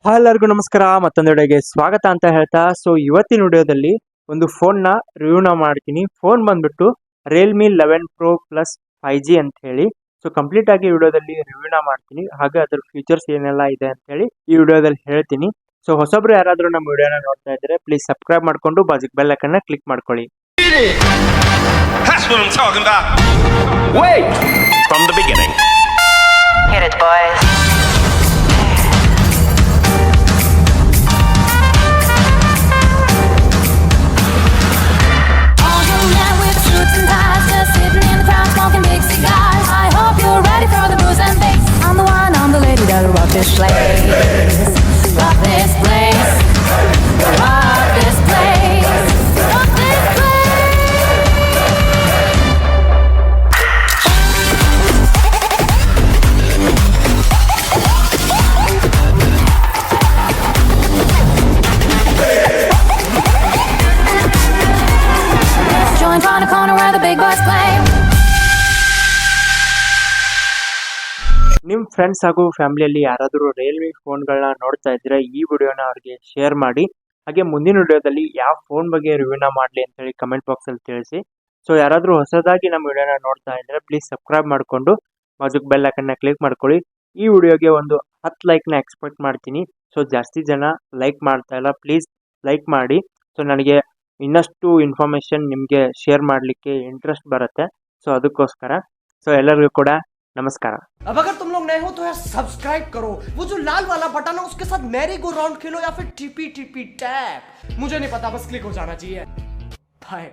ಎಲ್ಲರಿಗೂ ನಮಸ್ಕಾರ. ಮತ್ತೊಂದು ವಿಡಿಯೋಗೆ ಸ್ವಾಗತ ಅಂತ ಹೇಳ್ತಾ, ಇವತ್ತಿನ ವಿಡಿಯೋದಲ್ಲಿ ಒಂದು ಫೋನ್ ನ ರಿವ್ಯೂನ ಮಾಡ್ತೀನಿ. ಫೋನ್ ಬಂದ್ಬಿಟ್ಟು ರಿಯಲ್ಮಿ 11 Pro Plus 5G ಅಂತ ಹೇಳಿ. ಕಂಪ್ಲೀಟ್ ಆಗಿ ವಿಡಿಯೋದಲ್ಲಿ ರಿವ್ಯೂನ ಮಾಡ್ತೀನಿ, ಹಾಗೆ ಅದ್ರ ಫೀಚರ್ಸ್ ಏನೆಲ್ಲ ಇದೆ ಅಂತ ಹೇಳಿ ಈ ವಿಡಿಯೋದಲ್ಲಿ ಹೇಳ್ತೀನಿ. ಹೊಸಬ್ರು ಯಾರಾದ್ರೂ ನಮ್ಮ ವಿಡಿಯೋನ ನೋಡ್ತಾ ಇದ್ರೆ ಪ್ಲೀಸ್ ಸಬ್ಸ್ಕ್ರೈಬ್ ಮಾಡ್ಕೊಂಡು ಬಾಜುಕ್ ಬೆಲ್ ಐಕಾನ್ ಕ್ಲಿಕ್ ಮಾಡ್ಕೊಳ್ಳಿ. That's what I'm talking about. Wait! From the beginning. Hit it, boys. All young men with suits and ties, just sitting in the crowd smoking big cigars. I hope you're ready for the booze and bass. I'm the one, I'm the lady that'll rock this place. Rock this place. Rock this place. Rock this place. Joint on a corner where the big boys play. ನಿಮ್ friends ಹಾಗೂ ಫ್ಯಾಮಿಲಿಯಲ್ಲಿ ಯಾರಾದರೂ Realme ಫೋನ್ಗಳನ್ನ ನೋಡ್ತಾ ಇದ್ರೆ ಈ ವಿಡಿಯೋನ ಅವ್ರಿಗೆ share ಮಾಡಿ. ಹಾಗೆ ಮುಂದಿನ ವಿಡಿಯೋದಲ್ಲಿ ಯಾವ ಫೋನ್ ಬಗ್ಗೆ ರಿವ್ಯೂನ ಮಾಡಲಿ ಅಂತ ಹೇಳಿ ಕಮೆಂಟ್ ಬಾಕ್ಸ್ ಅಲ್ಲಿ ತಿಳಿಸಿ. ಯಾರಾದರೂ ಹೊಸದಾಗಿ ನಮ್ಮ ವಿಡಿಯೋನ ನೋಡ್ತಾ ಇದ್ರೆ ಪ್ಲೀಸ್ ಸಬ್ಸ್ಕ್ರೈಬ್ ಮಾಡಿಕೊಂಡು ಬಾಜುಕ್ ಬೆಲ್ ಐಕಾನ್ ಕ್ಲಿಕ್ ಮಾಡ್ಕೊಳ್ಳಿ. ಈ ವಿಡಿಯೋಗೆ ಒಂದು 10 ಲೈಕ್ನ ಎಕ್ಸ್ಪೆಕ್ಟ್ ಮಾಡ್ತೀನಿ. ಜಾಸ್ತಿ ಜನ ಲೈಕ್ ಮಾಡ್ತಾ ಇಲ್ಲ, ಪ್ಲೀಸ್ ಲೈಕ್ ಮಾಡಿ. ನನಗೆ ಇನ್ನಷ್ಟು ಇನ್ಫಾರ್ಮೇಶನ್ ನಿಮಗೆ ಶೇರ್ ಮಾಡಲಿಕ್ಕೆ ಇಂಟ್ರೆಸ್ಟ್ ಬರುತ್ತೆ. ಅದಕ್ಕೋಸ್ಕರ ಎಲ್ಲರಿಗೂ ಕೂಡ ನಮಸ್ಕಾರ. अब अगर तुम लोग नए हो तो यार सब्सक्राइब करो, वो जो लाल वाला बटन है उसके साथ मैरी गो राउंड खेलो या फिर टीपी टीपी टैप, मुझे नहीं पता, बस क्लिक हो जाना चाहिए। बाय।